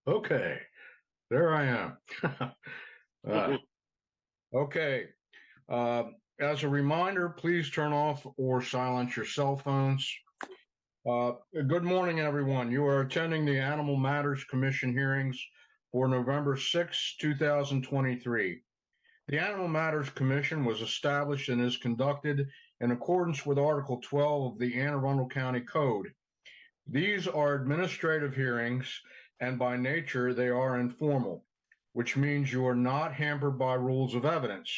Okay, there I am. uh, okay. Uh, as a reminder, please turn off or silence your cell phones. Good morning, everyone. You are attending the Animal Matters Commission hearings for November 6, 2023. The Animal Matters Commission was established and is conducted in accordance with Article 12 of the Anne Arundel County Code. These are administrative hearings, and by nature they are informal, which means you are not hampered by rules of evidence.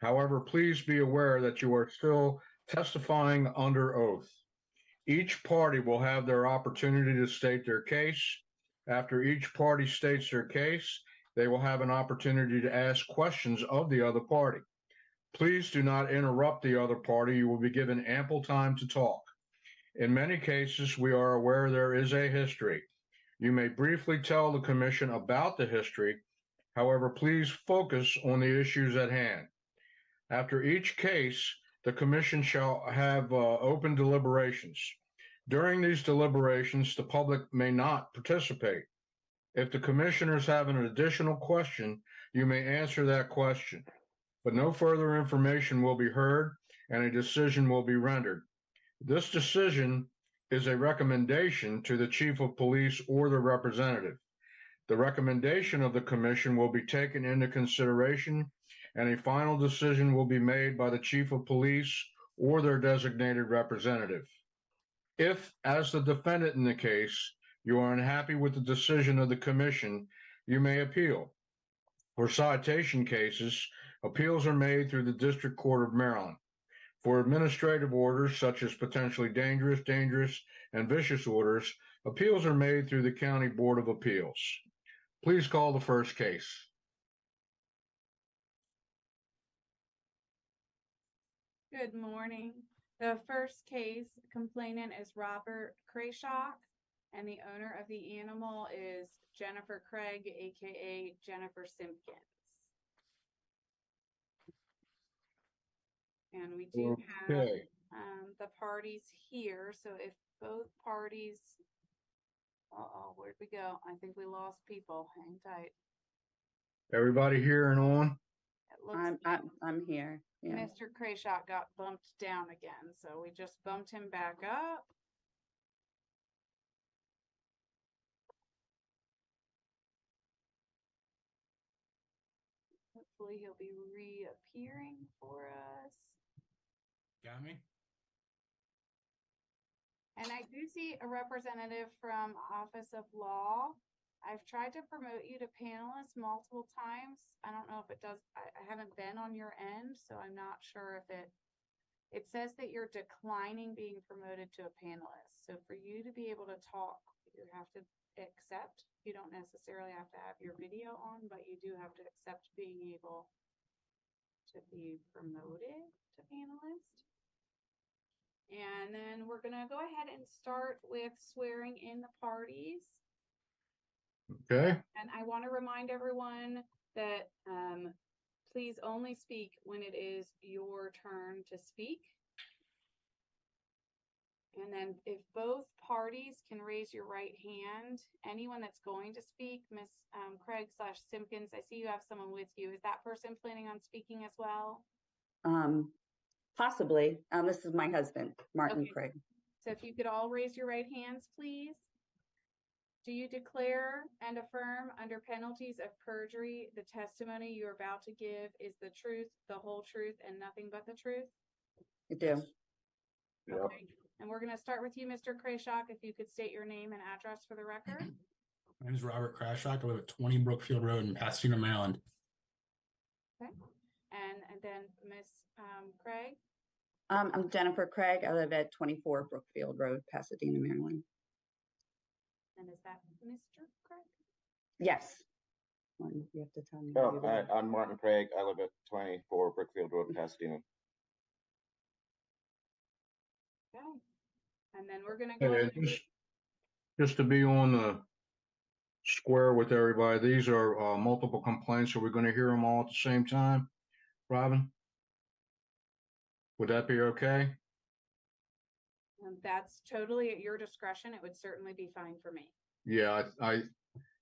However, please be aware that you are still testifying under oath. Each party will have their opportunity to state their case. After each party states their case, they will have an opportunity to ask questions of the other party. Please do not interrupt the other party. You will be given ample time to talk. In many cases, we are aware there is a history. You may briefly tell the Commission about the history. However, please focus on the issues at hand. After each case, the Commission shall have open deliberations. During these deliberations, the public may not participate. If the Commissioners have an additional question, you may answer that question, but no further information will be heard and a decision will be rendered. This decision is a recommendation to the chief of police or the representative. The recommendation of the commission will be taken into consideration and a final decision will be made by the chief of police or their designated representative. If, as the defendant in the case, you are unhappy with the decision of the commission, you may appeal. For citation cases, appeals are made through the District Court of Maryland. For administrative orders such as potentially dangerous, and vicious orders, appeals are made through the County Board of Appeals. Please call the first case. Good morning. The first case complainant is Robert Krayshock, and the owner of the animal is Jennifer Craig, aka Jennifer Simpkins. And we do have the parties here. So if both parties, where'd we go? I think we lost people. Hang tight. Everybody here and on? I'm here. Yeah. Mr. Krayshock got bumped down again, so we just bumped him back up. Hopefully he'll be reappearing for us. Got me? And I do see a representative from Office of Law. I've tried to promote you to panelists multiple times. I don't know if it does. I haven't been on your end, so I'm not sure if it says that you're declining being promoted to a panelist. So for you to be able to talk, you have to accept. You don't necessarily have to have your video on, but you do have to accept being able to be promoted to panelist. And then we're gonna go ahead and start with swearing in the parties. Okay. And I want to remind everyone that please only speak when it is your turn to speak. And then if both parties can raise your right hand, anyone that's going to speak, Miss Craig/Simpkins, I see you have someone with you. Is that person planning on speaking as well? Possibly. This is my husband, Martin Craig. So if you could all raise your right hands, please. Do you declare and affirm under penalties of perjury the testimony you're about to give is the truth, the whole truth, and nothing but the truth? I do. Yep. Okay. And we're going to start with you, Mr. Krayshock, if you could state your name and address for the record. My name is Robert Krayshock. I live at 20 Brookfield Road in Pasadena, Maryland. Okay. And then Miss Craig? I'm Jennifer Craig. I live at 24 Brookfield Road, Pasadena, Maryland. And is that Mr. Craig? Yes. You have to tell me. Oh, I'm Martin Craig. I live at 24 Brookfield Road, Pasadena. Okay. And then we're going to go ahead and just to be on the square with everybody, these are multiple complaints. Are we going to hear them all at the same time, Robin? Would that be okay? That's totally at your discretion. It would certainly be fine for me. Yeah,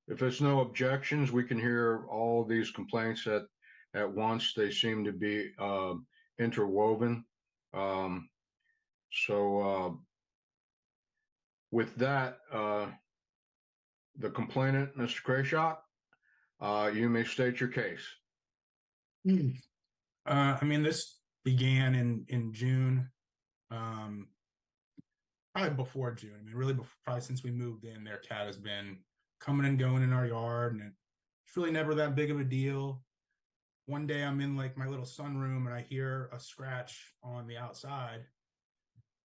if there's no objections, we can hear all of these complaints at once. They seem to be interwoven. Um, so with that, the complainant, Mr. Krayshock, you may state your case. I mean, this began in June, probably before June. I mean, really, probably since we moved in, their cat has been coming and going in our yard, and it's really never that big of a deal. One day, I'm in like my little sunroom, and I hear a scratch on the outside,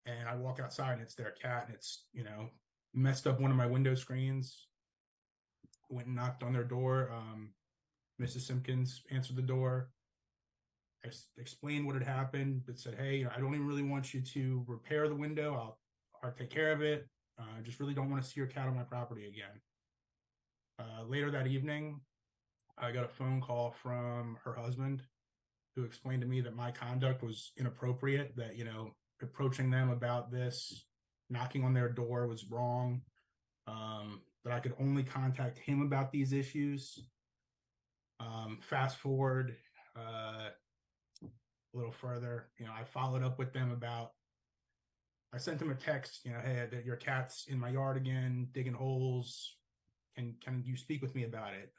and I walk outside, and it's their cat, and it's messed up one of my window screens. Went and knocked on their door. Mrs. Simpkins answered the door. I explained what had happened, but said, "Hey, I don't even really want you to repair the window. I'll take care of it. I just really don't want to see your cat on my property again." Later that evening, I got a phone call from her husband, who explained to me that my conduct was inappropriate. That approaching them about this, knocking on their door, was wrong. That I could only contact him about these issues. Fast forward a little further, I followed up with them I sent them a text, hey, that your cat's in my yard again, digging holes. Can you speak with me about it?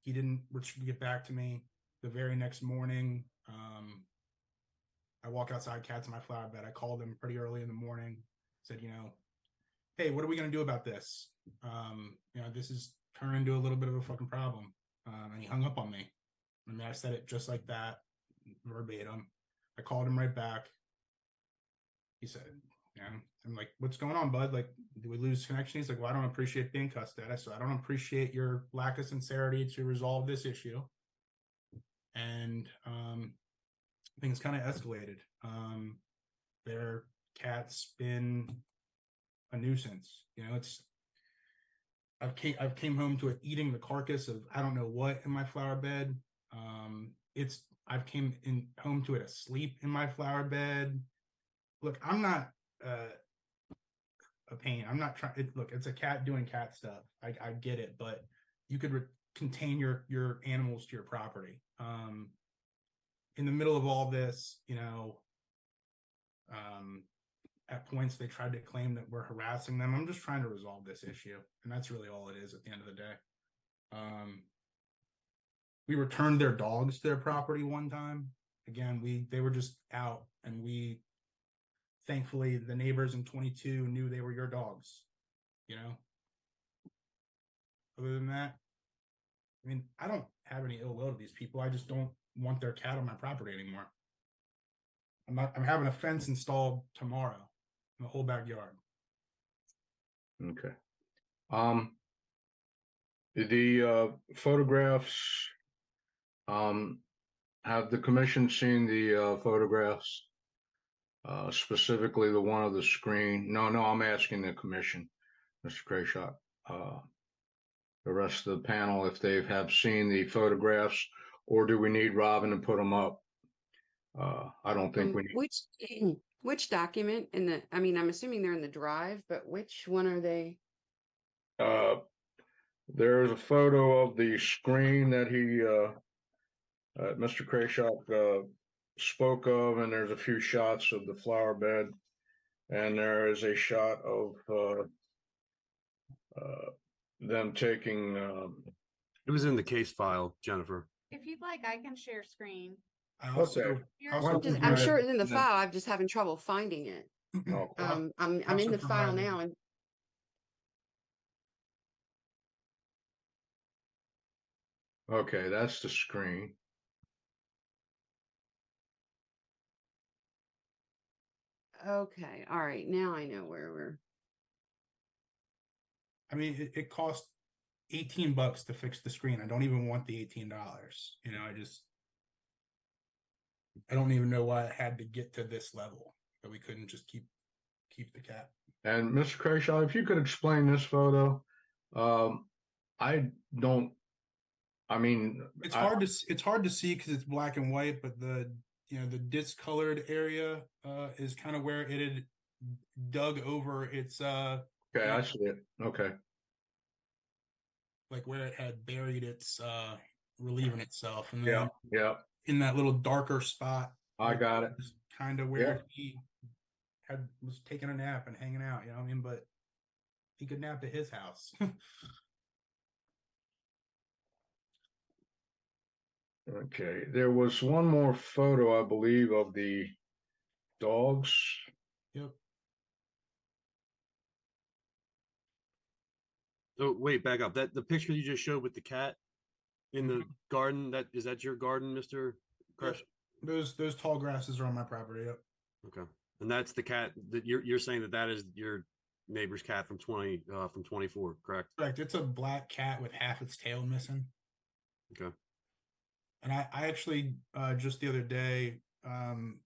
He didn't get back to me. The very next morning, I walk outside, cat's in my flower bed. I called him pretty early in the morning, said, hey, what are we going to do about this? This is turned into a little bit of a fucking problem. And he hung up on me. I mean, I said it just like that, verbatim. I called him right back. He said, I'm like, what's going on, bud? Like, do we lose connection? He's like, well, I don't appreciate being cussed at. So I don't appreciate your lack of sincerity to resolve this issue. And things kind of escalated. Their cat's been a nuisance. I've came home to it eating the carcass of I don't know what in my flower bed. I've came home to it asleep in my flower bed. Look, I'm not a pain. I'm not trying. Look, it's a cat doing cat stuff. I get it, but you could contain your animals to your property. In the middle of all this, at points they tried to claim that we're harassing them. I'm just trying to resolve this issue, and that's really all it is at the end of the day. We returned their dogs to their property one time. Again, they were just out, and thankfully the neighbors in 22 knew they were your dogs. Other than that, I mean, I don't have any ill will to these people. I just don't want their cat on my property anymore. I'm having a fence installed tomorrow in the whole backyard. Okay. The photographs, have the commission seen the photographs? Specifically the one of the screen? No, I'm asking the commission, Mr. Krayshock. The rest of the panel, if they have seen the photographs, or do we need Robin to put them up? I don't think we need. Which document I'm assuming they're in the drive, but which one are they? There's a photo of the screen that Mr. Krayshock spoke of, and there's a few shots of the flower bed, and there is a shot of them taking. It was in the case file, Jennifer. If you'd like, I can share screen. I also, Okay. I'm sure it's in the file. I'm just having trouble finding it. Oh, I'm Also in the file provided- now, and okay, that's the screen. okay, all right. Now I know where we're. I mean, it cost $18 to fix the screen. I don't even want the $18. I don't even know why it had to get to this level, that we couldn't just keep the cat. And Mr. Krayshaw, if you could explain this photo, I don't. I mean, It's hard to see because it's black and white, but the discolored area is kind of where it had dug over its Okay, I see it. Okay. like where it had buried its relieving itself, and then Yeah, yeah, in that little darker spot, I got it. kind of Yeah. where he was taking a nap and hanging out. You know what I mean? But he could nap at his house. Okay, there was one more photo, I believe, of the dogs. Yep. Oh, wait, back up. That the picture you just showed with the cat in the garden, is that your garden, Mr. Crush? Those tall grasses are on my property. Yep. Okay. And that's the cat that you're saying that is your neighbor's cat from 24, correct? Correct. It's a black cat with half its tail missing. Okay. And I actually just the other day,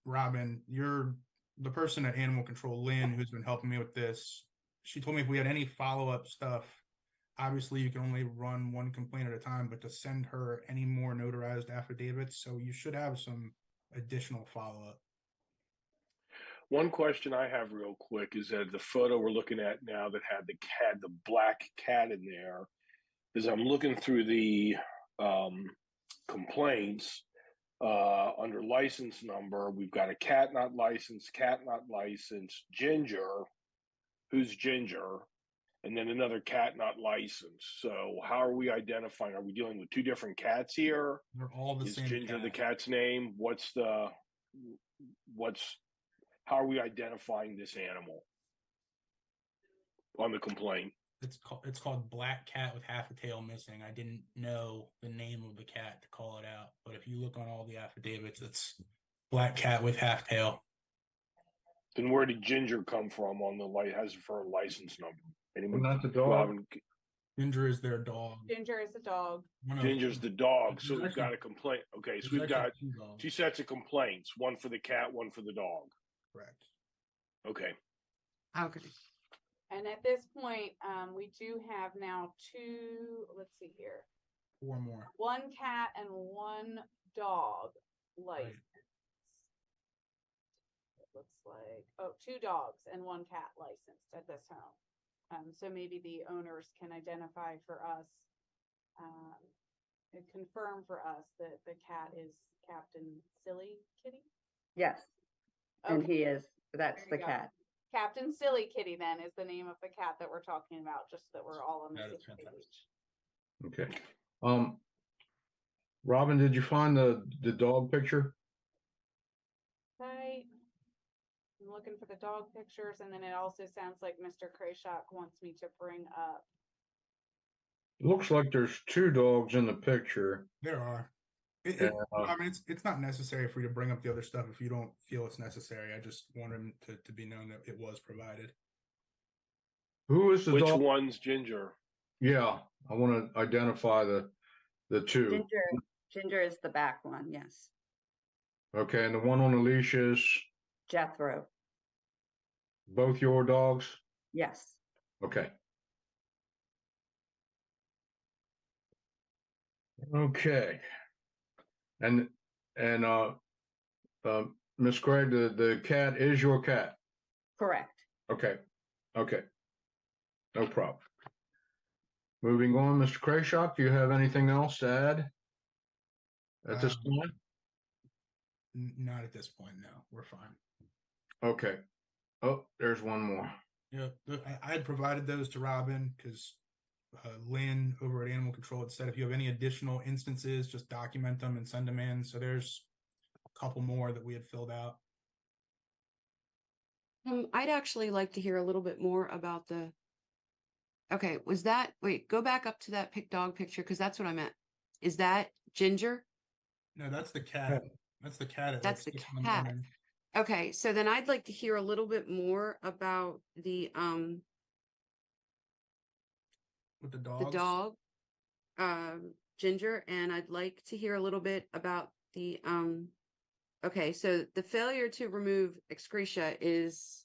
Robin, you're the person at Animal Control, Lynn, who's been helping me with this. She told me if we had any follow-up stuff, obviously you can only run one complaint at a time, but to send her any more notarized affidavits, so you should have some additional follow-up. One question I have real quick is that the photo we're looking at now that had the black cat in there, is I'm looking through the complaints under license number. We've got a cat not licensed, Ginger. Who's Ginger? And then another cat not licensed. So how are we identifying? Are we dealing with two different cats here? They're all the Is same. Ginger cat. the cat's name? How are we identifying this animal on the complaint? It's called black cat with half a tail missing. I didn't know the name of the cat to call it out, but if you look on all the affidavits, it's black cat with half tail. Then where did Ginger come from on the has for a license number? Anyone? Not the dog. Ginger is their dog. Ginger is the dog. Ginger's the dog. So There's we've actually- got a complaint. Okay, so There's we've got actually 2 dogs. 2 sets of complaints, one for the cat, one for the dog. Correct. Okay. Okay. And at this point, we do have now let's see here, 4 more. 1 cat and 1 dog license. It looks like, 2 dogs and 1 cat licensed at this home. So maybe the owners can identify for us, and confirm for us that the cat is Captain Silly Kitty. Yes, and Okay. that's There the you go. cat. Captain Silly Kitty then is the name of the cat that we're talking about, just so that we're all on the That is same fantastic. page. Okay. Robin, did you find the dog picture? Right. I'm looking for the dog pictures, and then it also sounds like Mr. Krayshock wants me to bring up. Looks like there's 2 dogs in the picture. There are. I mean, it's not necessary for you to bring up the other stuff if you don't feel it's necessary. I just want him to be known that it was provided. Who is the Which dog? one's Ginger? Yeah, I want to identify the 2. Ginger is the back one, yes. Okay, and the one on the leash is Jethro, both your dogs? yes. Okay. Okay. And Miss Craig, the cat is your cat. Correct. Okay. Okay. No problem. Moving on, Mr. Krayshock, do you have anything else to add at this time? Not at this point, no. We're fine. Okay. Oh, there's one more. Yeah, I had provided those to Robin because Lynn over at Animal Control had said if you have any additional instances, just document them and send them in. So there's a couple more that we had filled out. I'd actually like to hear a little bit more about the. Okay, wait, go back up to that dog picture because that's what I meant. Is that Ginger? No, that's the cat. That's the cat. That's the cat. Okay, so then I'd like to hear a little bit more about the With the dogs. the dog, Ginger, and I'd like to hear a little bit about the okay, so the failure to remove excreta is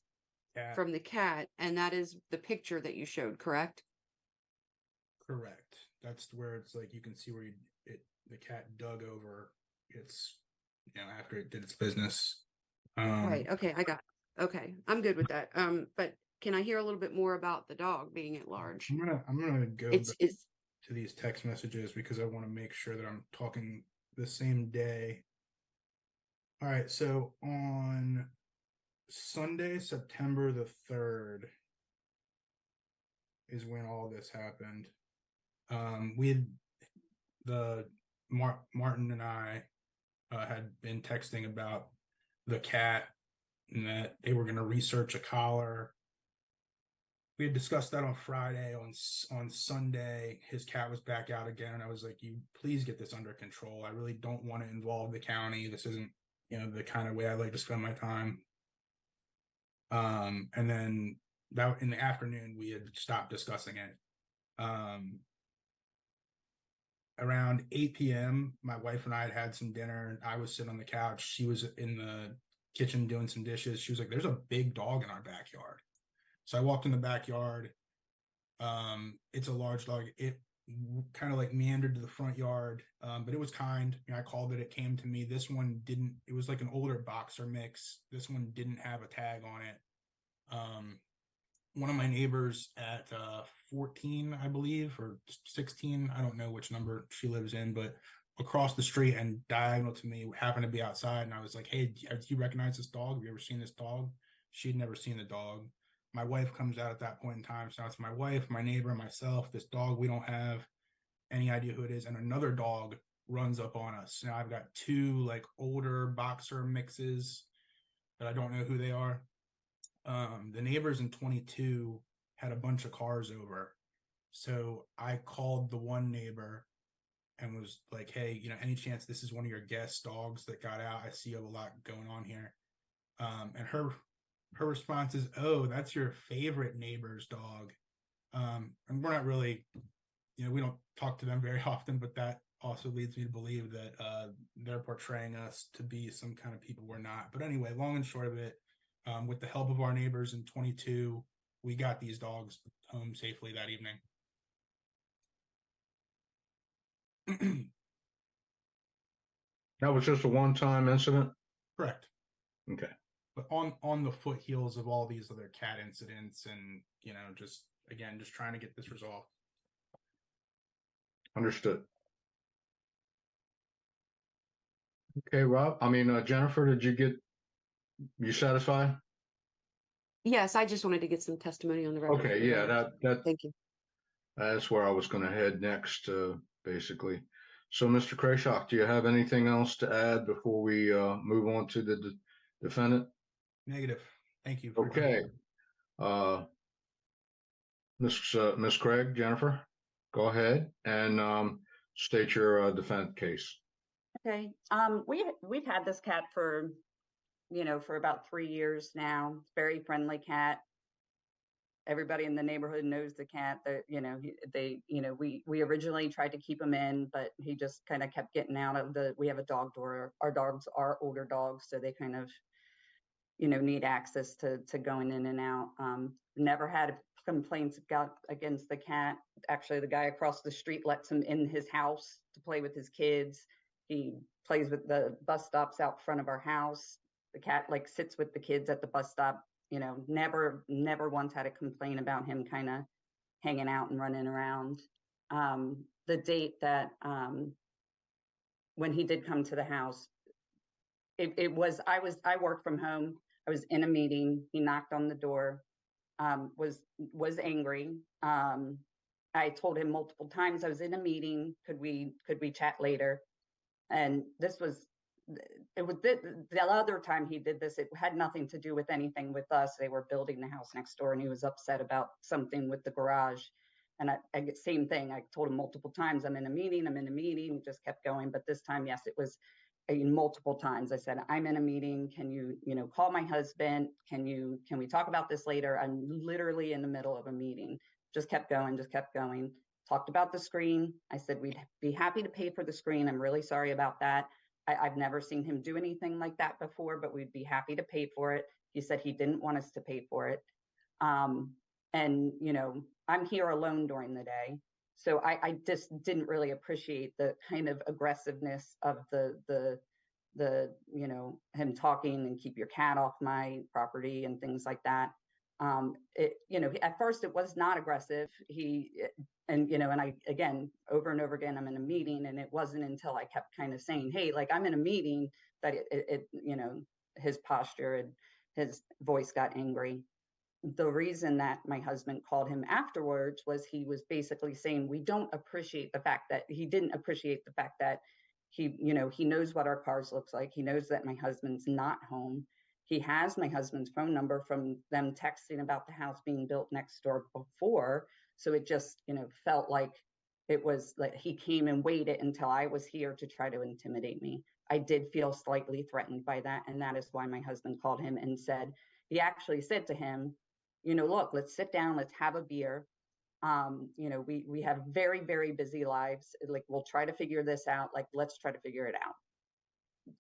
Cat. from the cat, and that is the picture that you showed, correct? Correct. That's where it's like you can see where the cat dug over its, after it did its business. Right. Okay, okay, I'm good with that. But can I hear a little bit more about the dog being at large? I'm gonna go It's to to these text messages because I want to make sure that I'm talking the same day. All right, so on Sunday, September the 3rd is when all this happened. We had Martin and I had been texting about the cat and that they were going to research a collar. We had discussed that on Friday. On Sunday, his cat was back out again, and I was like, "You please get this under control. I really don't want to involve the county. This isn't, the kind of way I like to spend my time." And then that in the afternoon, we had stopped discussing it. Around 8 p.m., my wife and I had some dinner. I was sitting on the couch. She was in the kitchen doing some dishes. She was like, "There's a big dog in our backyard." So I walked in the backyard. It's a large dog. It kind of like meandered to the front yard, but it was kind. I called it. It came to me. This one didn't. It was like an older boxer mix. This one didn't have a tag on it. One of my neighbors at 14, I believe, or 16, I don't know which number she lives in, but across the street and diagonal to me happened to be outside. And I was like, "Hey, do you recognize this dog? Have you ever seen this dog?" She'd never seen the dog. My wife comes out at that point in time. So it's my wife, my neighbor, myself, this dog we don't have any idea who it is. And another dog runs up on us. Now I've got two like older boxer mixes that I don't know who they are. The neighbors in 22 had a bunch of cars over. So I called the one neighbor and was like, "Hey, any chance this is one of your guest dogs that got out? I see you have a lot going on here." And her response is, "Oh, that's your favorite neighbor's dog." And we're not really, we don't talk to them very often, but that also leads me to believe that they're portraying us to be some kind of people we're not. But anyway, long and short of it, with the help of our neighbors in 22, we got these dogs home safely that evening. That was just a one-time incident? Correct. Okay. But on the foothills of all these other cat incidents and, just trying to get this resolved. Understood. Okay, Rob, Jennifer, you satisfied? Yes, I just wanted to get some testimony on the record. Okay, yeah, Thank you. that's where I was going to head next, basically. So, Mr. Krayshock, do you have anything else to add before we move on to the defendant? Negative. Thank you. Okay. Miss Craig, Jennifer, go ahead and state your defense case. Okay. We've had this cat for about 3 years now. Very friendly cat. Everybody in the neighborhood knows the cat. That we originally tried to keep him in, but he just kind of kept getting out of we have a dog door. Our dogs are older dogs, so they kind of need access to going in and out. Never had complaints against the cat. Actually, the guy across the street lets him in his house to play with his kids. He plays with the bus stops out front of our house. The cat sits with the kids at the bus stop. Never once had a complaint about him kind of hanging out and running around. The date that when he did come to the house, I worked from home. I was in a meeting. He knocked on the door, was angry. I told him multiple times I was in a meeting. Could we chat later? And it was the other time he did this. It had nothing to do with anything with us. They were building the house next door, and he was upset about something with the garage. And I get same thing. I told him multiple times, I'm in a meeting. He just kept going. But this time, yes, it was multiple times. I said, I'm in a meeting. Can you, call my husband? Can we talk about this later? I'm literally in the middle of a meeting. Just kept going. Talked about the screen. I said, we'd be happy to pay for the screen. I'm really sorry about that. I've never seen him do anything like that before, but we'd be happy to pay for it. He said he didn't want us to pay for it. And, I'm here alone during the day. So I just didn't really appreciate the kind of aggressiveness of the him talking and keep your cat off my property and things like that. At first it was not aggressive. and, and I, again, over and over again, I'm in a meeting, and it wasn't until I kept kind of saying, hey, like, I'm in a meeting, that his posture and his voice got angry. The reason that my husband called him afterwards was he was basically saying he didn't appreciate the fact that he knows what our cars looks like. He knows that my husband's not home. He has my husband's phone number from them texting about the house being built next door before. So it just, felt like it was like he came and waited until I was here to try to intimidate me. I did feel slightly threatened by that. And that is why my husband called him and he actually said to him, look, let's sit down, let's have a beer. We have very, very busy lives. Like, we'll try to figure this out. Like, let's try to figure it out.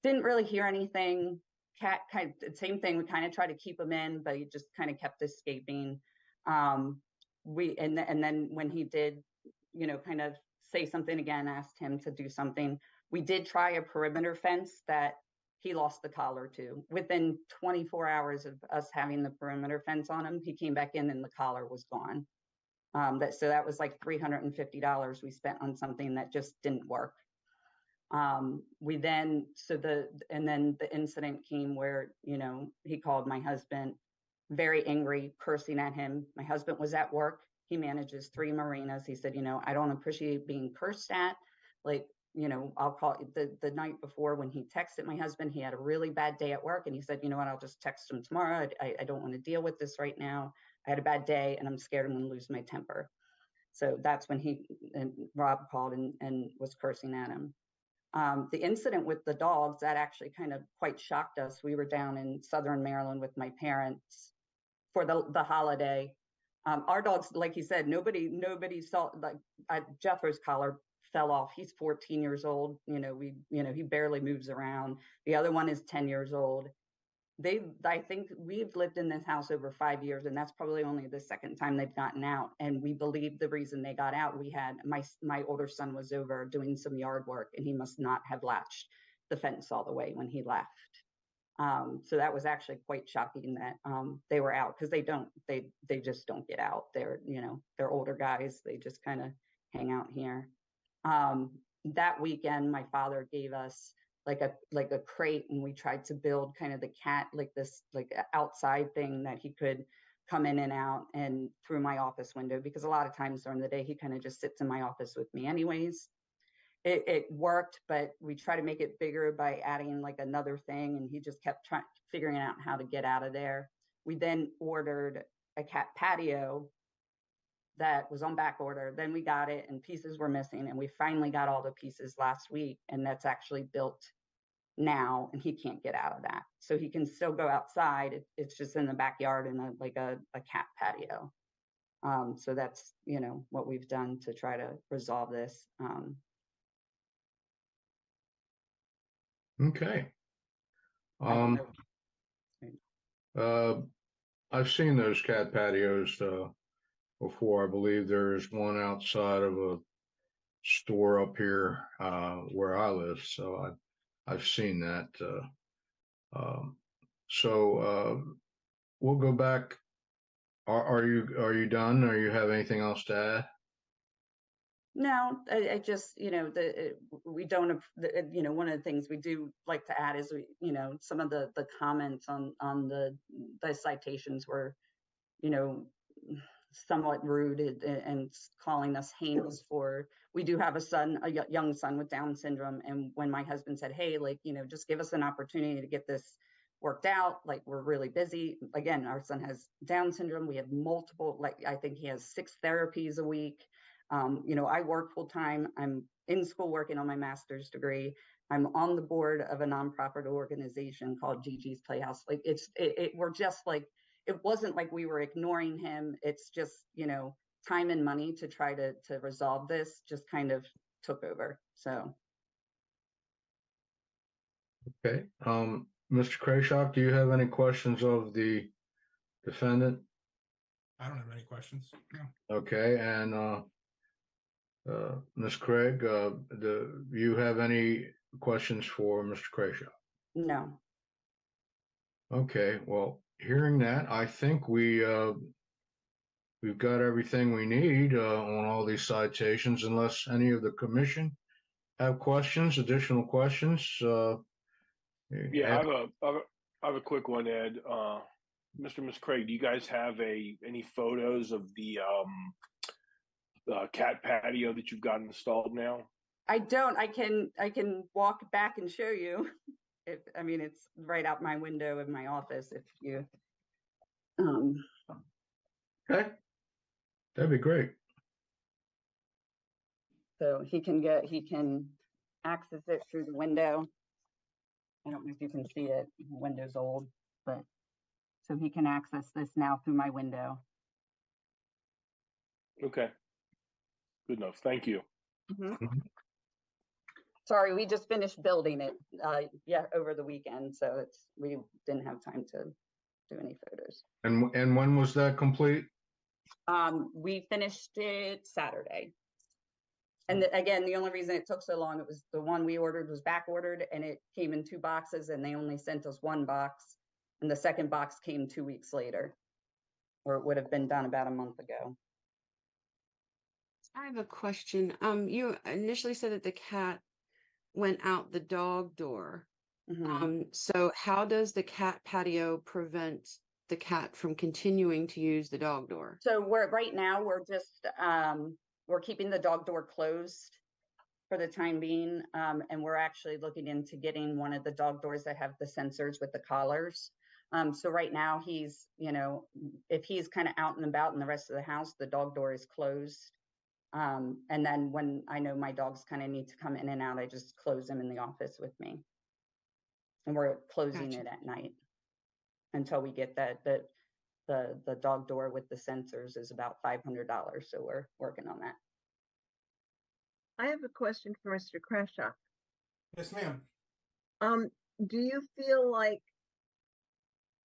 Didn't really hear anything. Cat kind of same thing. We kind of tried to keep him in, but he just kind of kept escaping. And then when he did, kind of say something again, asked him to do something. We did try a perimeter fence that he lost the collar to. Within 24 hours of us having the perimeter fence on him, he came back in and the collar was gone. So that was like $350 we spent on something that just didn't work. And then the incident came where, he called my husband very angry, cursing at him. My husband was at work. He manages 3 marinas. He said, I don't appreciate being cursed at. Like, I'll call the night before when he texted my husband, he had a really bad day at work. And he said, you know what, I'll just text him tomorrow. I don't want to deal with this right now. I had a bad day and I'm scared I'm going to lose my temper. So that's when Rob called and was cursing at him. The incident with the dogs, that actually kind of quite shocked us. We were down in Southern Maryland with my parents for the holiday. Our dogs, like he said, nobody saw, like, Jethro's collar fell off. He's 14 years old. He barely moves around. The other one is 10 years old. I think we've lived in this house over 5 years, and that's probably only the second time they've gotten out. And we believe the reason they got out, we had my older son was over doing some yard work, and he must not have latched the fence all the way when he left. So that was actually quite shocking that they were out, because they just don't get out. They're older guys. They just kind of hang out here. That weekend, my father gave us like a crate, and we tried to build kind of the cat, like this, like outside thing that he could come in and out and through my office window, because a lot of times during the day, he kind of just sits in my office with me anyways. It worked, but we try to make it bigger by adding like another thing, and he just kept figuring out how to get out of there. We then ordered a cat patio that was on back order. Then we got it, and pieces were missing, and we finally got all the pieces last week, and that's actually built now, and he can't get out of that. So he can still go outside. It's just in the backyard in a cat patio. So that's, what we've done to try to resolve this. Okay. I don't know. I've seen those cat patios before. I believe there's one outside of a store up here where I live, so I've seen that. We'll go back. Are you done? Or you have anything else to add? No, I just, we don't, one of the things we do like to add is some of the comments on the citations were, somewhat rude and calling us heinous we do have a young son with Down syndrome. And when my husband said, hey, like, just give us an opportunity to get this worked out. Like, we're really busy. Again, our son has Down syndrome. We have multiple, like, I think he has 6 therapies a week. I work full time. I'm in school working on my master's degree. I'm on the board of a nonprofit organization called Gigi's Playhouse. Like, we're just like, it wasn't like we were ignoring him. It's just, time and money to try to resolve this just kind of took over. So. Okay. Mr. Krayshock, do you have any questions of the defendant? I don't have any questions. No. Okay. And Ms. Craig, do you have any questions for Mr. Krayshock? No. Okay. Well, hearing that, I think we we've got everything we need on all these citations, unless any of the commission have questions, additional questions. Yeah, I have a quick one, Ed. Mr. and Miss Craig, do you guys have any photos of the cat patio that you've got installed now? I don't. I can walk back and show you. I mean, it's right out my window in my office. If you, Okay, that'd be great. so he can access it through the window. I don't know if you can see it. The window's old, but so he can access this now through my window. Okay. Good enough. Thank you. Mhm. Sorry, we just finished building it, over the weekend, so we didn't have time to do any photos. And when was that complete? We finished it Saturday. And again, the only reason it took so long, it was the one we ordered was back ordered, and it came in 2 boxes, and they only sent us 1 box, and the second box came 2 weeks later, or it would have been done about a month ago. I have a question. You initially said that the cat went out the dog door. Mhm. So how does the cat patio prevent the cat from continuing to use the dog door? So right now we're just we're keeping the dog door closed for the time being, and we're actually looking into getting one of the dog doors that have the sensors with the collars. So right now he's, if he's kind of out and about in the rest of the house, the dog door is closed. And then when I know my dogs kind of need to come in and out, I just close them in the office with me. And we're closing Gotcha. it at night until we get the dog door with the sensors is about $500. So we're working on that. I have a question for Mr. Krashock. Yes, ma'am. Do you feel like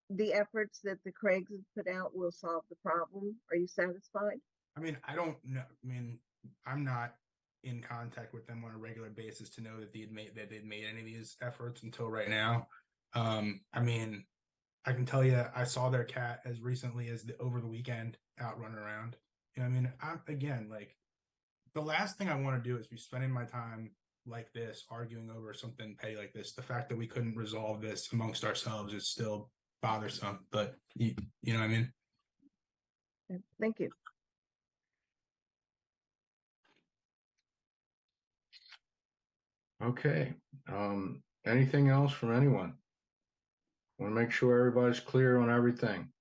the efforts that the Craigs have put out will solve the problem? Are you satisfied? I mean, I don't know. I mean, I'm not in contact with them on a regular basis to know that they'd made any of these efforts until right now. I mean, I can tell you, I saw their cat as recently as over the weekend out running around. You know, I mean, again, like, the last thing I want to do is be spending my time like this, arguing over something petty like this. The fact that we couldn't resolve this amongst ourselves is still bothersome, but you know what I mean? Thank you. Okay. Anything else from anyone? Want to make sure everybody's clear on everything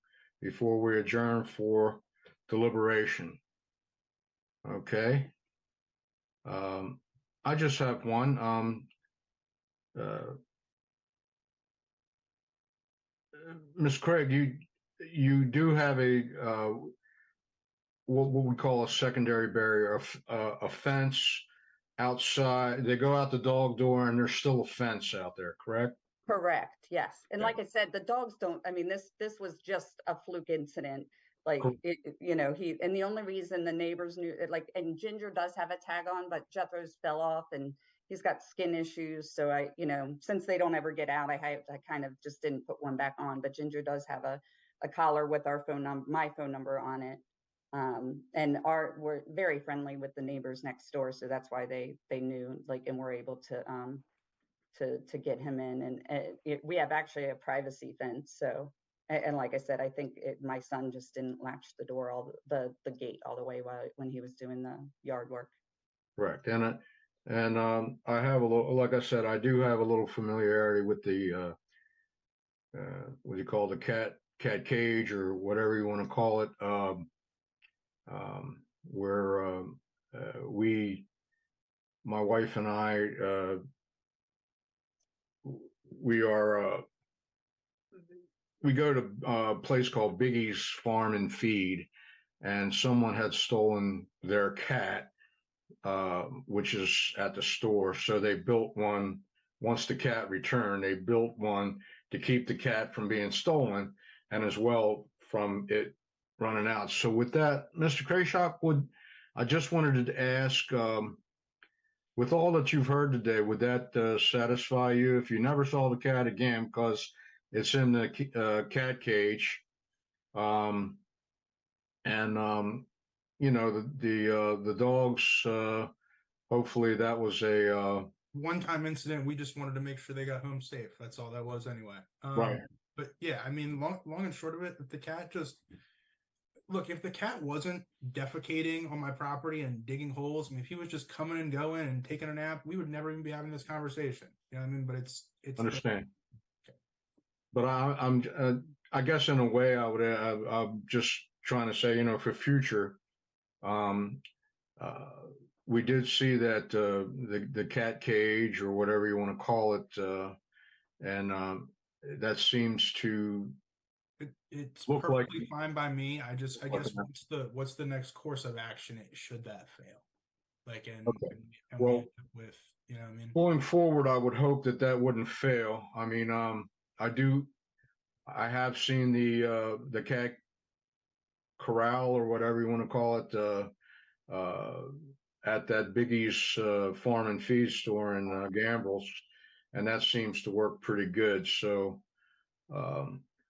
before we adjourn for deliberation. Okay. I just have one. Ms. Craig, you do have a what we call a secondary barrier, a fence outside. They go out the dog door, and there's still a fence out there, correct? Correct. Yes. And Okay. like I said, the dogs don't, I mean, this was just a fluke incident. Like Cool. and the only reason the neighbors knew it, and Ginger does have a tag on, but Jethro's fell off and he's got skin issues. So since they don't ever get out, I kind of just didn't put one back on, but Ginger does have a collar with my phone number on it. And we're very friendly with the neighbors next door. So that's why they knew, and were able to get him in, and we have actually a privacy fence. So, and like I said, I think my son just didn't latch the door the gate all the way when he was doing the yard work. Correct. And I have a little, like I said, I do have a little familiarity with the what do you call the cat cage or whatever you want to call it, where my wife and I, we go to a place called Biggie's Farm and Feed, and someone had stolen their cat, which is at the store. So they built one. Once the cat returned, they built one to keep the cat from being stolen and as well from it running out. So with that, Mr. Krashock, I just wanted to ask, with all that you've heard today, would that satisfy you if you never saw the cat again because it's in the cat cage? and the dogs. Hopefully, that was a One-time incident. We just wanted to make sure they got home safe. That's all that was anyway. right. But yeah, I mean, long and short of it, if the cat just look, if the cat wasn't defecating on my property and digging holes, I mean, if he was just coming and going and taking a nap, we would never even be having this conversation. You know what I mean? But it's Understand. But I guess in a way, I'm just trying to say, for future, um, we did see that the cat cage or whatever you want to call it, and that seems to it's look like perfectly fine by me. I guess Okay. what's the next course of action should that fail? Like Okay. and Well, we end up with, you know what I mean? going forward, I would hope that wouldn't fail. I mean, I have seen the cat corral or whatever you want to call it at that Biggie's farm and feed store in Gambrels, and that seems to work pretty good. So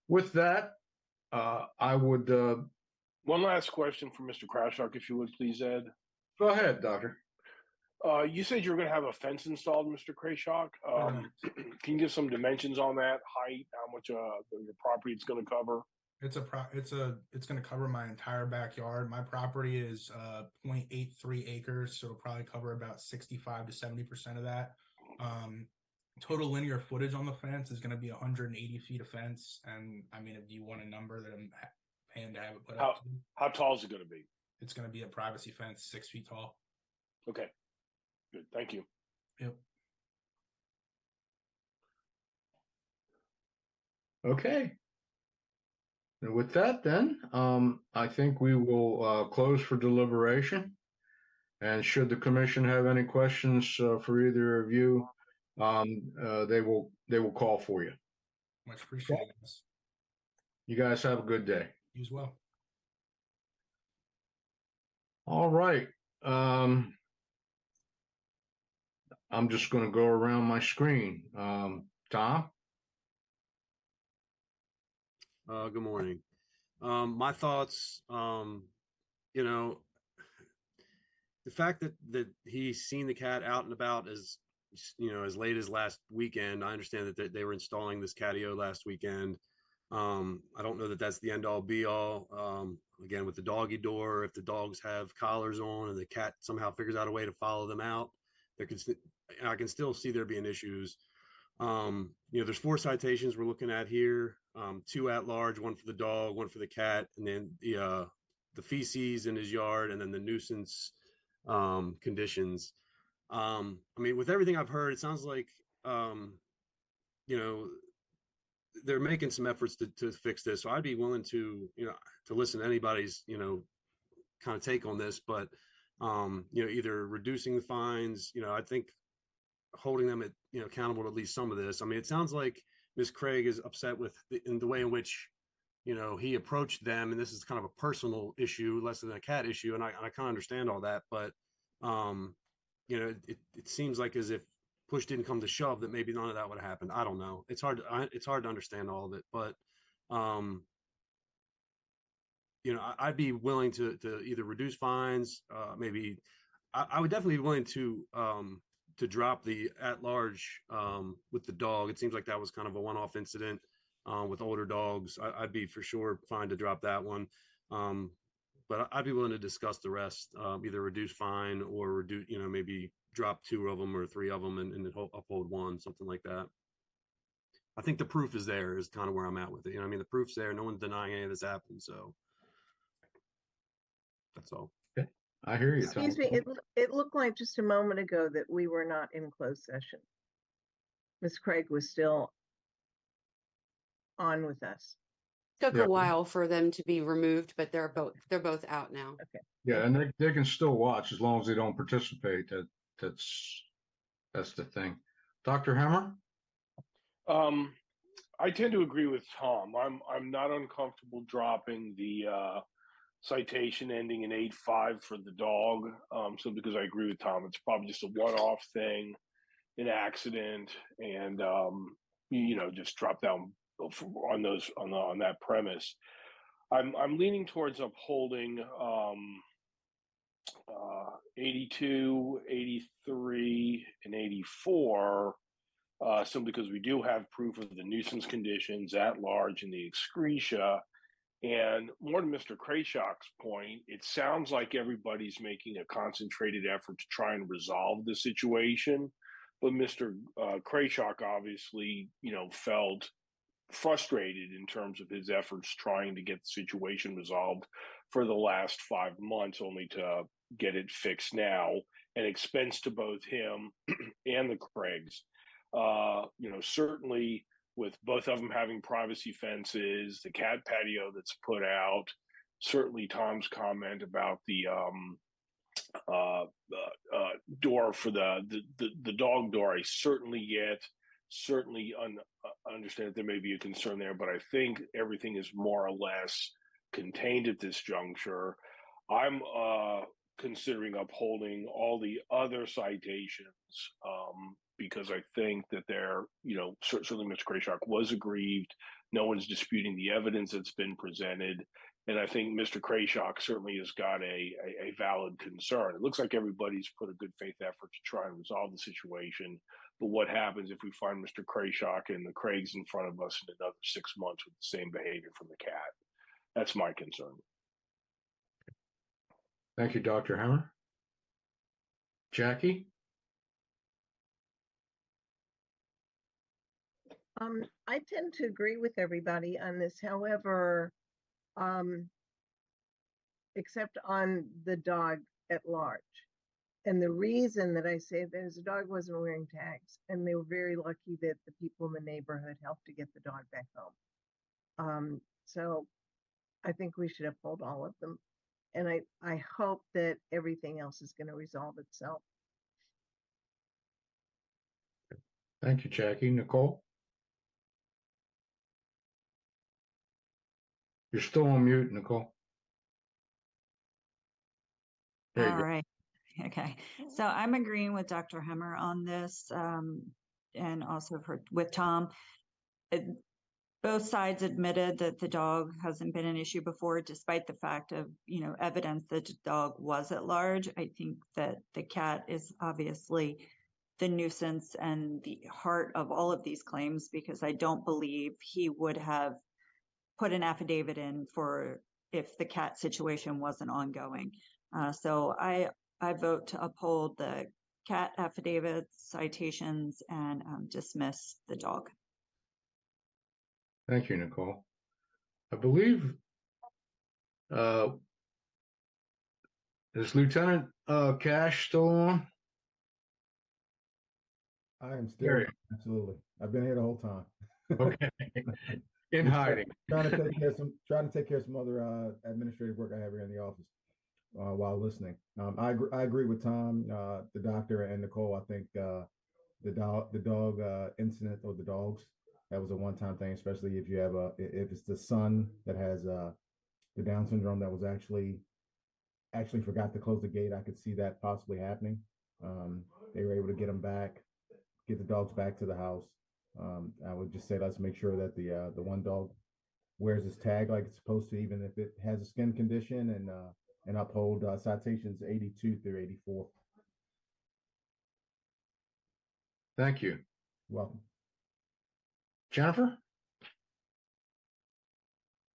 with that, I would One last question for Mr. Krashock, if you would please, Ed. go ahead, Doctor. You said you were going to have a fence installed, Mr. Krashock. Can you give some dimensions on that? Height, how much your property it's going to cover? It's going to cover my entire backyard. My property is 0.83 acres, so it'll probably cover about 65 to 70% of that. Total linear footage on the fence is going to be 180 feet of fence. And I mean, if you want a number that I'm paying to have it put up to, how tall is it going to be? it's going to be a privacy fence, 6 feet tall. Okay, good. Thank you. Yep. Okay. And with that, then, I think we will close for deliberation. And should the commission have any questions for either of you, they will call for you. Much appreciated. You guys have a good day. You as well. All right. I'm just going to go around my screen. Tom? Good morning. My thoughts, the fact that he's seen the cat out and about as late as last weekend. I understand that they were installing this catio last weekend. I don't know that that's the end all be all. Again, with the doggy door, if the dogs have collars on and the cat somehow figures out a way to follow them out, I can still see there being issues. There's 4 citations we're looking at here. 2 at large, 1 for the dog, 1 for the cat, and then the feces in his yard, and then the nuisance conditions. I mean, with everything I've heard, it sounds like they're making some efforts to fix this. So I'd be willing to to listen to anybody's kind of take on this, but either reducing the fines. I think holding them accountable to at least some of this. I mean, it sounds like Ms. Craig is upset with the way in which he approached them, and this is kind of a personal issue, less than a cat issue, and I kind of understand all that, but it seems like as if push didn't come to shove, that maybe none of that would have happened. I don't know. It's hard to understand all of it, but I'd be willing to either reduce fines, maybe. I would definitely be willing to drop the at large with the dog. It seems like that was kind of a one-off incident with older dogs. I'd be for sure fine to drop that one. But I'd be willing to discuss the rest, either reduce fine or reduce, maybe drop 2 of them or 3 of them and uphold 1, something like that. I think the proof is there is kind of where I'm at with it. I mean, the proof's there. No one's denying any of this happened. So that's all. Okay. I hear you, Tom. Excuse me, it looked like just a moment ago that we were not in closed session. Ms. Craig was still on with us. Took Yeah. a while for them to be removed, but they're both out now. Okay. Yeah, and they can still watch as long as they don't participate. That's the thing. Dr. Hammer? I tend to agree with Tom. I'm not uncomfortable dropping the citation ending in 8-5 for the dog. So because I agree with Tom, it's probably just a one-off thing, an accident, and just drop down on that premise. I'm leaning towards upholding 82, 83, and 84, simply because we do have proof of the nuisance conditions at large and the excretia. And more to Mr. Krayshock's point, it sounds like everybody's making a concentrated effort to try and resolve the situation. But Mr. Krayshock obviously, felt frustrated in terms of his efforts trying to get the situation resolved for the last 5 months, only to get it fixed now, an expense to both him and the Craigs. Certainly with both of them having privacy fences, the cat patio that's put out, certainly Tom's comment about the door for the dog door, I certainly get, understand that there may be a concern there, but I think everything is more or less contained at this juncture. I'm considering upholding all the other citations because I think that certainly Mr. Krayshock was aggrieved. No one's disputing the evidence that's been presented. And I think Mr. Krayshock certainly has got a valid concern. It looks like everybody's put a good faith effort to try and resolve the situation. But what happens if we find Mr. Krayshock and the Craigs in front of us in another 6 months with the same behavior from the cat? That's my concern. Thank you, Dr. Hammer. Jackie? I tend to agree with everybody on this. However, except on the dog at large. And the reason that I say that is the dog wasn't wearing tags, and they were very lucky that the people in the neighborhood helped to get the dog back home. So I think we should uphold all of them. And I hope that everything else is going to resolve itself. Thank you, Jackie. Nicole? You're still on mute, Nicole. There you All go. right. Okay. So I'm agreeing with Dr. Hemmer on this, and also with Tom. Both sides admitted that the dog hasn't been an issue before, despite the fact of, evidence that the dog was at large. I think that the cat is obviously the nuisance and the heart of all of these claims, because I don't believe he would have put an affidavit in for if the cat situation wasn't ongoing. So I vote to uphold the cat affidavits, citations, and dismiss the dog. Thank you, Nicole. I believe, is Lieutenant Cash still on? I am still There you absolutely. I've been here the whole time. Okay. In hiding. trying to take care of some other administrative work I have here in the office while listening. I agree with Tom, the doctor, and Nicole. I think the dog incident, or the dogs, that was a one-time thing, especially if you have if it's the son that has the Down syndrome that was actually forgot to close the gate. I could see that possibly happening. They were able to get the dogs back to the house. I would just say, let's make sure that the one dog wears his tag like it's supposed to, even if it has a skin condition, and uphold citations 82 through 84. Thank you. Welcome. Jennifer?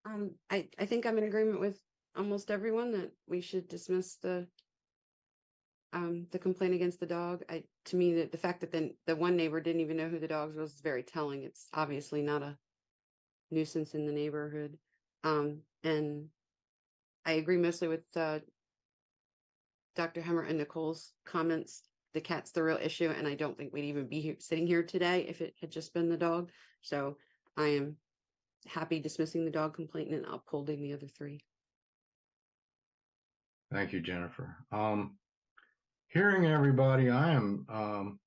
I think I'm in agreement with almost everyone that we should dismiss the complaint against the dog. To me, the fact that the one neighbor didn't even know who the dogs was very telling. It's obviously not a nuisance in the neighborhood. And I agree mostly with Dr. Hemmer and Nicole's comments. The cat's the real issue, and I don't think we'd even be sitting here today if it had just been the dog. So I am happy dismissing the dog complaint and upholding the other three. Thank you, Jennifer. Hearing everybody, I am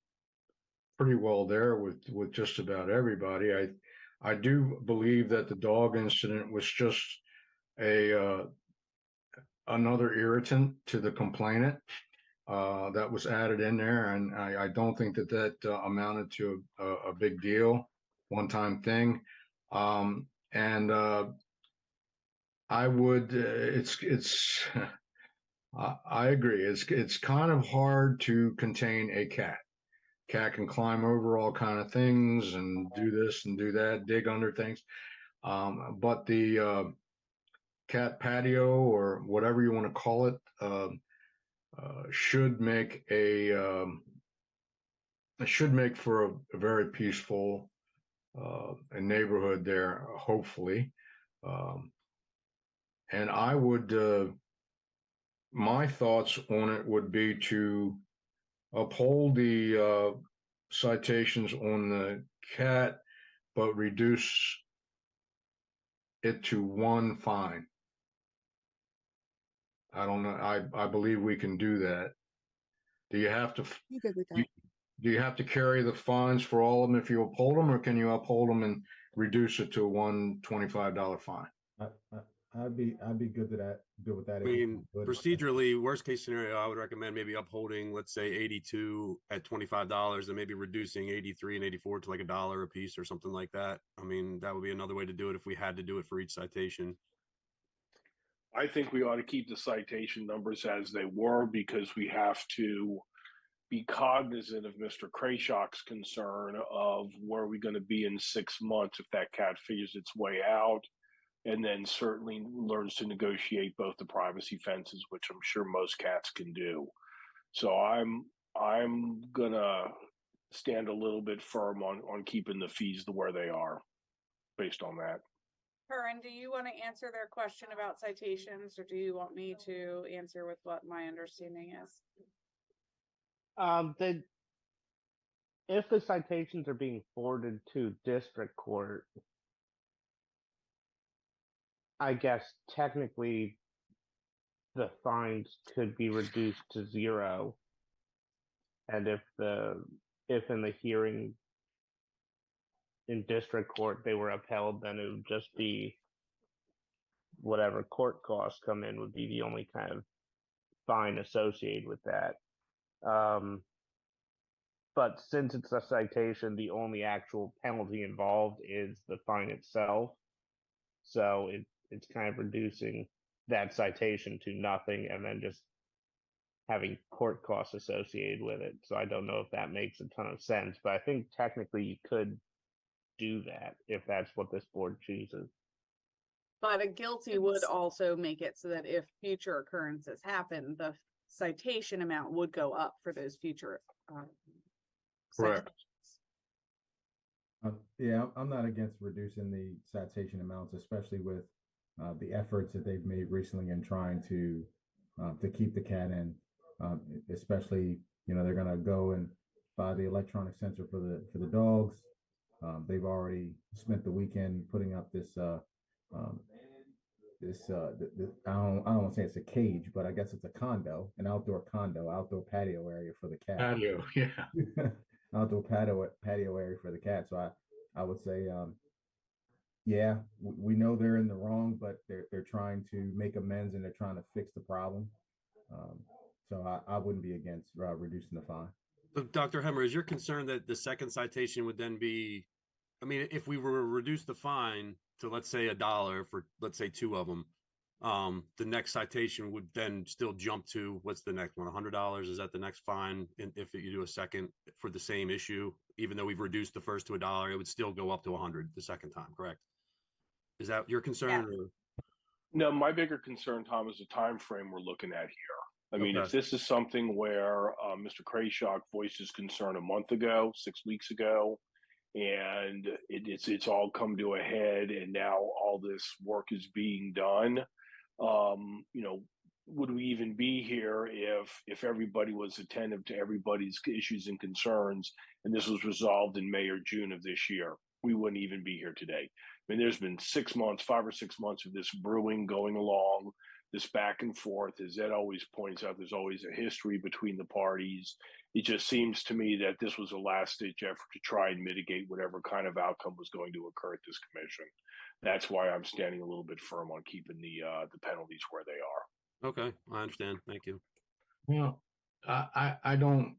pretty well there with just about everybody. I do believe that the dog incident was just another irritant to the complainant that was added in there, and I don't think that amounted to a big deal, one-time thing. And I would. I agree. It's kind of hard to contain a cat. Cat can climb over all kind of things and do this and do that, dig under things. But the cat patio or whatever you want to call it should make for a very peaceful neighborhood there, hopefully. Um, and I would, my thoughts on it would be to uphold the citations on the cat, but reduce it to one fine. I don't know. I believe we can do that. Do you have to? I'm good with Do that. do you have to carry the fines for all of them if you uphold them, or can you uphold them and reduce it to one $25 fine? I, I'd be good to that. Good with that. I mean, procedurally, worst case scenario, I would recommend maybe upholding, let's say 82 at $25 and maybe reducing 83 and 84 to like $1 a piece or something like that. I mean, that would be another way to do it if we had to do it for each citation. I think we ought to keep the citation numbers as they were because we have to be cognizant of Mr. Krayshock's concern of where are we going to be in 6 months if that cat figures its way out, and then certainly learns to negotiate both the privacy fences, which I'm sure most cats can do. So I'm gonna stand a little bit firm on keeping the fees to where they are based on that. Curran, do you want to answer their question about citations, or do you want me to answer with what my understanding is? If the citations are being forwarded to district court, I guess technically the fines could be reduced to 0. And if in the hearing in district court they were upheld, then it would just be whatever court costs come in would be the only kind of fine associated with that. But since it's a citation, the only actual penalty involved is the fine itself. So it's kind of reducing that citation to nothing and then just having court costs associated with it. So I don't know if that makes a ton of sense, but I think technically you could do that if that's what this board chooses. But a guilty would also make it so that if future occurrences happen, the citation amount would go up for those future Correct. Yeah, I'm not against reducing the citation amounts, especially with the efforts that they've made recently in trying to keep the cat in. Especially, they're gonna go and buy the electronic sensor for the dogs. They've already spent the weekend putting up this I don't want to say it's a cage, but I guess it's a condo, an outdoor patio area for the cat. Patio, yeah. Outdoor patio area for the cat. So I would say, yeah, we know they're in the wrong, but they're trying to make amends and they're trying to fix the problem. So I wouldn't be against reducing the fine. So, Dr. Hemmer, is your concern that the second citation would then be, I mean, if we were to reduce the fine to, let's say, $1 for, let's say, 2 of them, the next citation would then still jump to, what's the next one, $100? Is that the next fine? And if you do a second for the same issue, even though we've reduced the first to $1, it would still go up to 100 the second time, correct? Is that your concern? Yeah. Or? No, my bigger concern, Tom, is the time frame we're looking at here. I mean, Okay. if this is something where Mr. Krayshock voiced his concern a month ago, 6 weeks ago, and it's all come to a head, and now all this work is being done, would we even be here if everybody was attentive to everybody's issues and concerns, and this was resolved in May or June of this year? We wouldn't even be here today. I mean, there's been 6 months, 5 or 6 months of this brewing going along, this back and forth. As Ed always points out, there's always a history between the parties. It just seems to me that this was a last-ditch effort to try and mitigate whatever kind of outcome was going to occur at this commission. That's why I'm standing a little bit firm on keeping the penalties where they are. Okay, I understand. Thank you. Well, I don't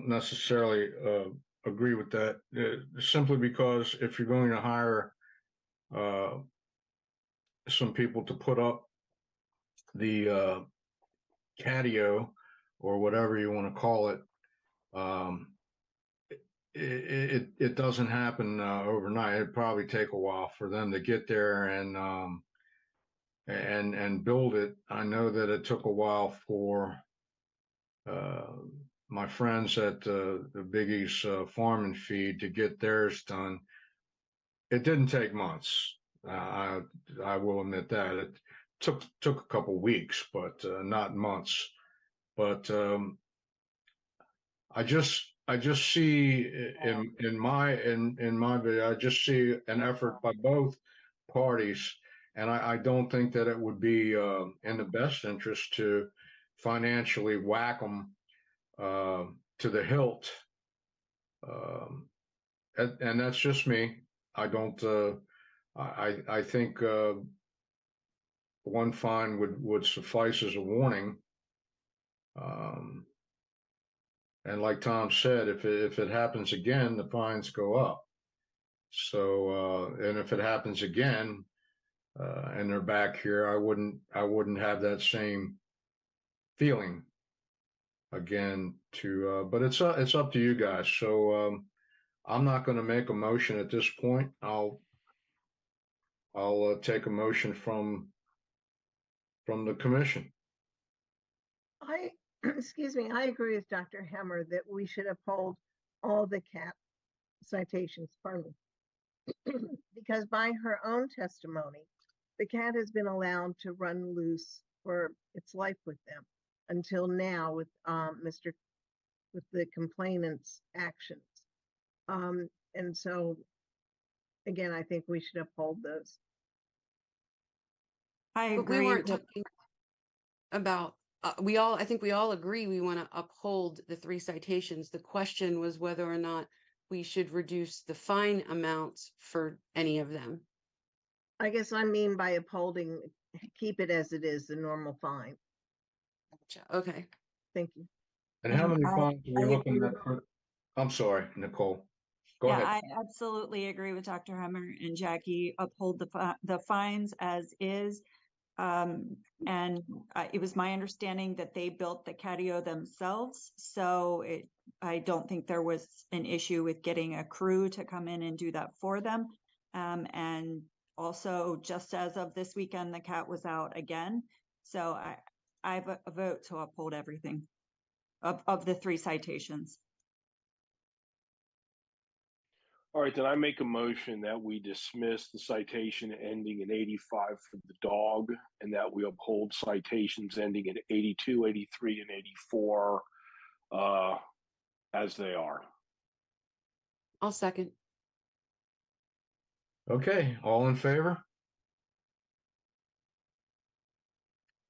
necessarily agree with that, simply because if you're going to hire some people to put up the catio or whatever you want to call it. It doesn't happen overnight. It'd probably take a while for them to get there and build it. I know that it took a while for my friends at the Biggie's Farm and Feed to get theirs done. It didn't take months. I will admit that it took a couple weeks, but not months. But I just see in my video, I just see an effort by both parties, and I don't think that it would be in the best interest to financially whack them to the hilt. And that's just me. I don't. I think one fine would suffice as a warning. And like Tom said, if it happens again, the fines go up. So and if it happens again, and they're back here, I wouldn't have that same feeling again. But it's up to you guys. So I'm not going to make a motion at this point. I'll take a motion from the commission. Excuse me, I agree with Dr. Hemmer that we should uphold all the cat citations, pardon me. Because by her own testimony, the cat has been allowed to run loose for its life with them until now with the complainant's actions. And so again, I think we should uphold those. I But we agree. weren't talking about, I think we all agree we want to uphold the 3 citations. The question was whether or not we should reduce the fine amounts for any of them. I guess I mean by upholding, keep it as it is, the normal fine. Gotcha. Okay. Thank you. And how many I- fines are we I looking agree. at for? I'm sorry, Nicole. Go Yeah, ahead. I absolutely agree with Dr. Hemmer and Jackie. Uphold the fines as is. And it was my understanding that they built the catio themselves. So I don't think there was an issue with getting a crew to come in and do that for them. And also, just as of this weekend, the cat was out again. So I have a vote to uphold everything of the 3 citations. All right, then I make a motion that we dismiss the citation ending in 85 for the dog, and that we uphold citations ending in 82, 83, and 84 as they are. I'll second. Okay, all in favor?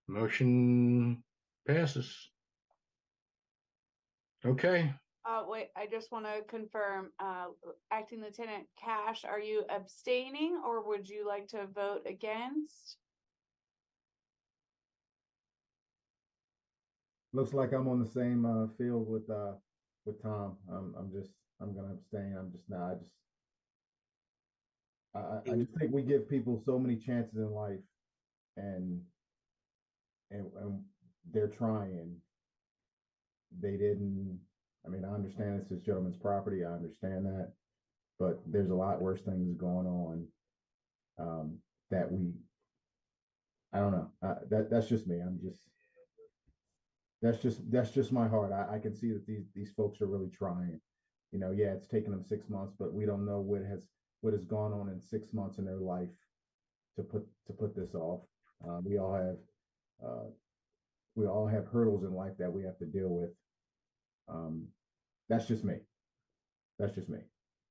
Motion passes. Okay. Wait, I just want to confirm, Acting Lieutenant Cash, are you abstaining or would you like to vote against? Looks like I'm on the same field with Tom. I'm gonna abstain. I'm just not. I just think we give people so many chances in life, and they're trying. They didn't. I mean, I understand it's this gentleman's property. I understand that, but there's a lot worse things going on. That I don't know. That's just me. That's just my heart. I can see that these folks are really trying. You know, yeah, it's taken them 6 months, but we don't know what has gone on in 6 months in their life to put this off. We all have hurdles in life that we have to deal with. That's just me. That's just me.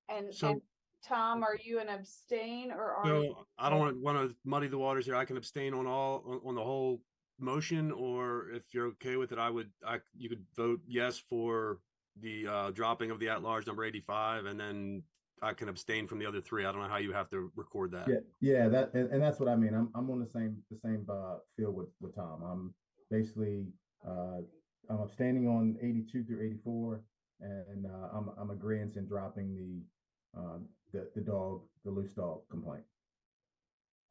And So- Tom, are you an abstain or are you? So I don't want to muddy the waters here. I can abstain on on the whole motion, or if you're okay with it, you could vote yes for the dropping of the at-large number 85, and then I can abstain from the other 3. I don't know how you have to record that. Yeah, and that's what I mean. I'm on the same field with Tom. I'm basically I'm abstaining on 82 through 84, and I'm agreeing in dropping the loose dog complaint.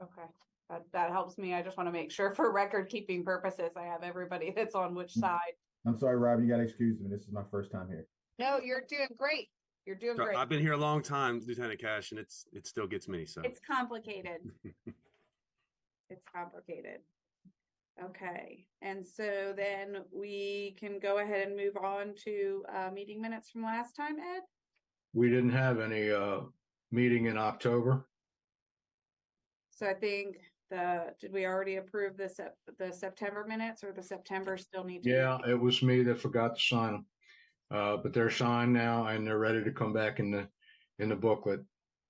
Okay, That helps me. I just want to make sure for record keeping purposes, I have everybody that's on which side. I'm sorry, Rob, you gotta excuse me. This is my first time here. No, you're doing great. You're doing great. I've been here a long time, Lieutenant Cash, and it still gets me. So It's complicated. It's complicated. Okay, and so then we can go ahead and move on to meeting minutes from last time, Ed? We didn't have any meeting in October. So I think did we already approve the September minutes, or the September still need to? Yeah, it was me that forgot to sign them. But they're signed now and they're ready to come back in the booklet.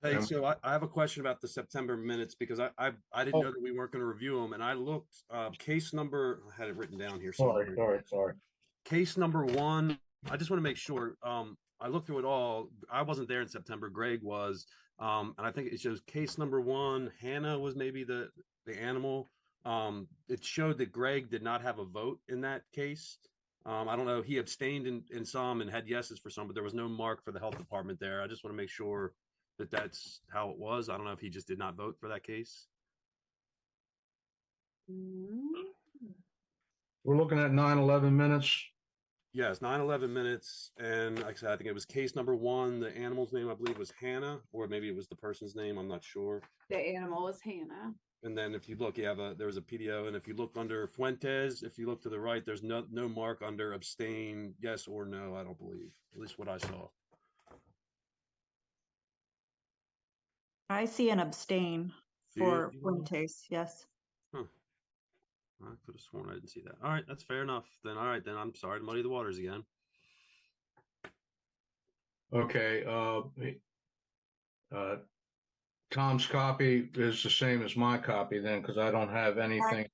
Hey, so I have a question about the September minutes because I didn't know that we weren't going to review them, and I looked case number. I had it written down here. Sorry. Case number 1. I just want to make sure. I looked through it all. I wasn't there in September. Greg was, and I think it shows case number 1. Hannah was maybe the animal. It showed that Greg did not have a vote in that case. I don't know. He abstained in some and had yeses for some, but there was no mark for the health department there. I just want to make sure that that's how it was. I don't know if he just did not vote for that case. We're looking at 9/11 minutes. Yes, 9/11 minutes. And like I said, I think it was case number 1. The animal's name, I believe, was Hannah, or maybe it was the person's name. I'm not sure. The animal was Hannah. And then if you look, there was a PDO. And if you look under Fuentes, if you look to the right, there's no mark under abstain, yes or no, I don't believe. At least what I saw. I see an abstain for you? Fuentes, yes. Huh. I could have sworn I didn't see that. All right, that's fair enough. Then all right, then I'm sorry to muddy the waters again. Okay. Tom's copy is the same as my copy then, because I don't have anything.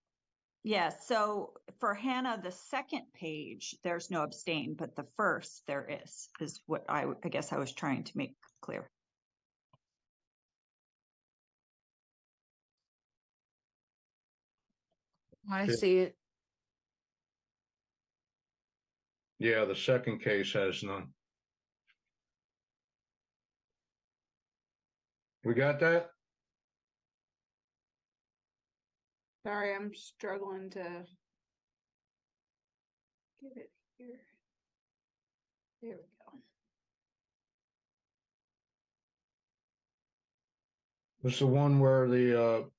Yes, so for Hannah, the second page, there's no abstain, but the first there is what I guess I was trying to make clear. I see it. Yeah, the second case has none. We got that? Sorry, I'm struggling to get it here. There we go. This is the one where the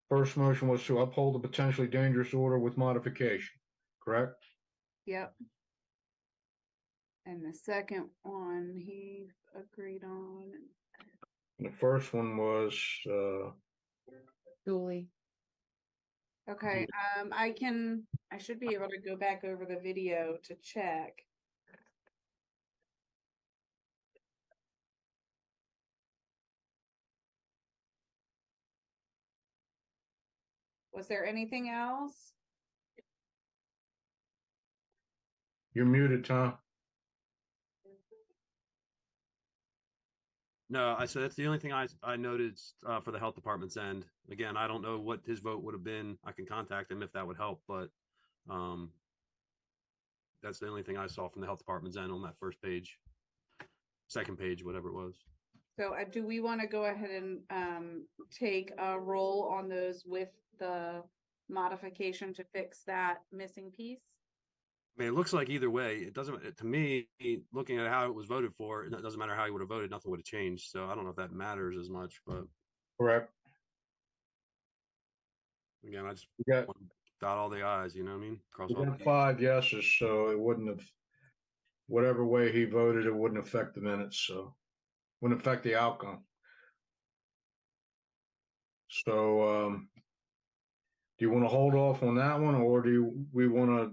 first motion was to uphold the potentially dangerous order with modification, correct? Yep. And the second one he agreed on. The first one was Julie. Okay, I should be able to go back over the video to check. Was there anything else? you're muted, Tom. No, I said that's the only thing I noted for the health department's end. Again, I don't know what his vote would have been. I can contact him if that would help, but that's the only thing I saw from the health department's end on that first page, second page, whatever it was. So do we want to go ahead and take a roll on those with the modification to fix that missing piece? I mean, it looks like either way, it doesn't, to me, looking at how it was voted for, it doesn't matter how he would have voted, nothing would have changed. So I don't know if that matters as much, but Correct. again, I just We got, want to dot all the I's, you know what I mean? Cross we all got the 5 yeses, so it wouldn't have, whatever way he voted, it wouldn't affect the minutes, so wouldn't affect the outcome. So do you want to hold off on that one, or do we want to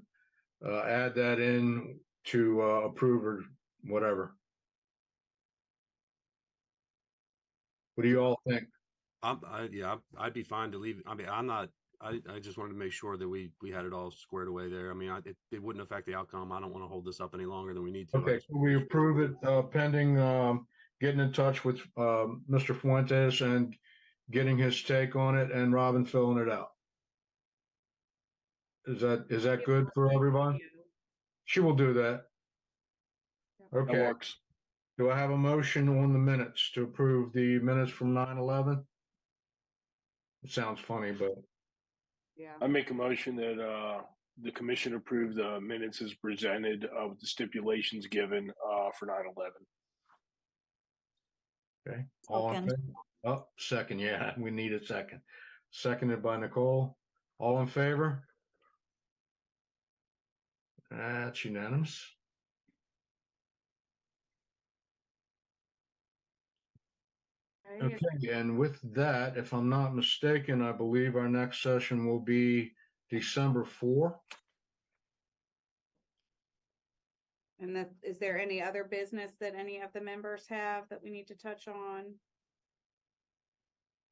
add that in to approve or whatever? What do you all think? I'd be fine to leave. I mean, I just wanted to make sure that we had it all squared away there. I mean, it wouldn't affect the outcome. I don't want to hold this up any longer than we need to. Okay, so we approve it pending getting in touch with Mr. Fuentes and getting his take on it, and Robin filling it out. Is that good for everyone? She will do that. That Okay. works. Do I have a motion on the minutes to approve the minutes from 9/11? It sounds funny, but Yeah. I make a motion that the commission approve the minutes as presented with the stipulations given for 9/11. okay. All in Second. favor? Oh, second, yeah, we need a second. Seconded by Nicole. All in favor? That's unanimous. Okay, Okay, and with that, if I'm not mistaken, I believe our next session will be December 4. And that, is there any other business that any of the members have that we need to touch on?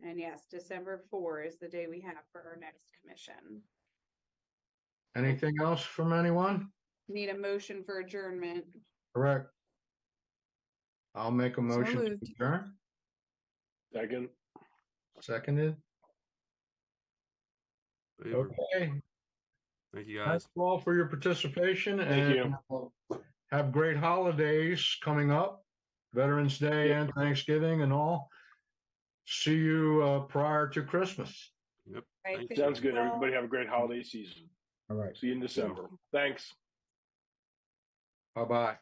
And yes, December 4 is the day we have for our next commission. Anything else from anyone? Need a motion for adjournment. Correct. I'll make a So motion to moved. adjourn. Second. Seconded. Favor. Okay. Thank you Thanks guys. all for your participation Thank and you. have great holidays coming up. Veterans Day Yep. and Thanksgiving and all. See you prior to Christmas. Yep. Right, Thank thank you. Sounds good. you all. Everybody have a great holiday season. All right. See you in December. Thanks. Bye-bye.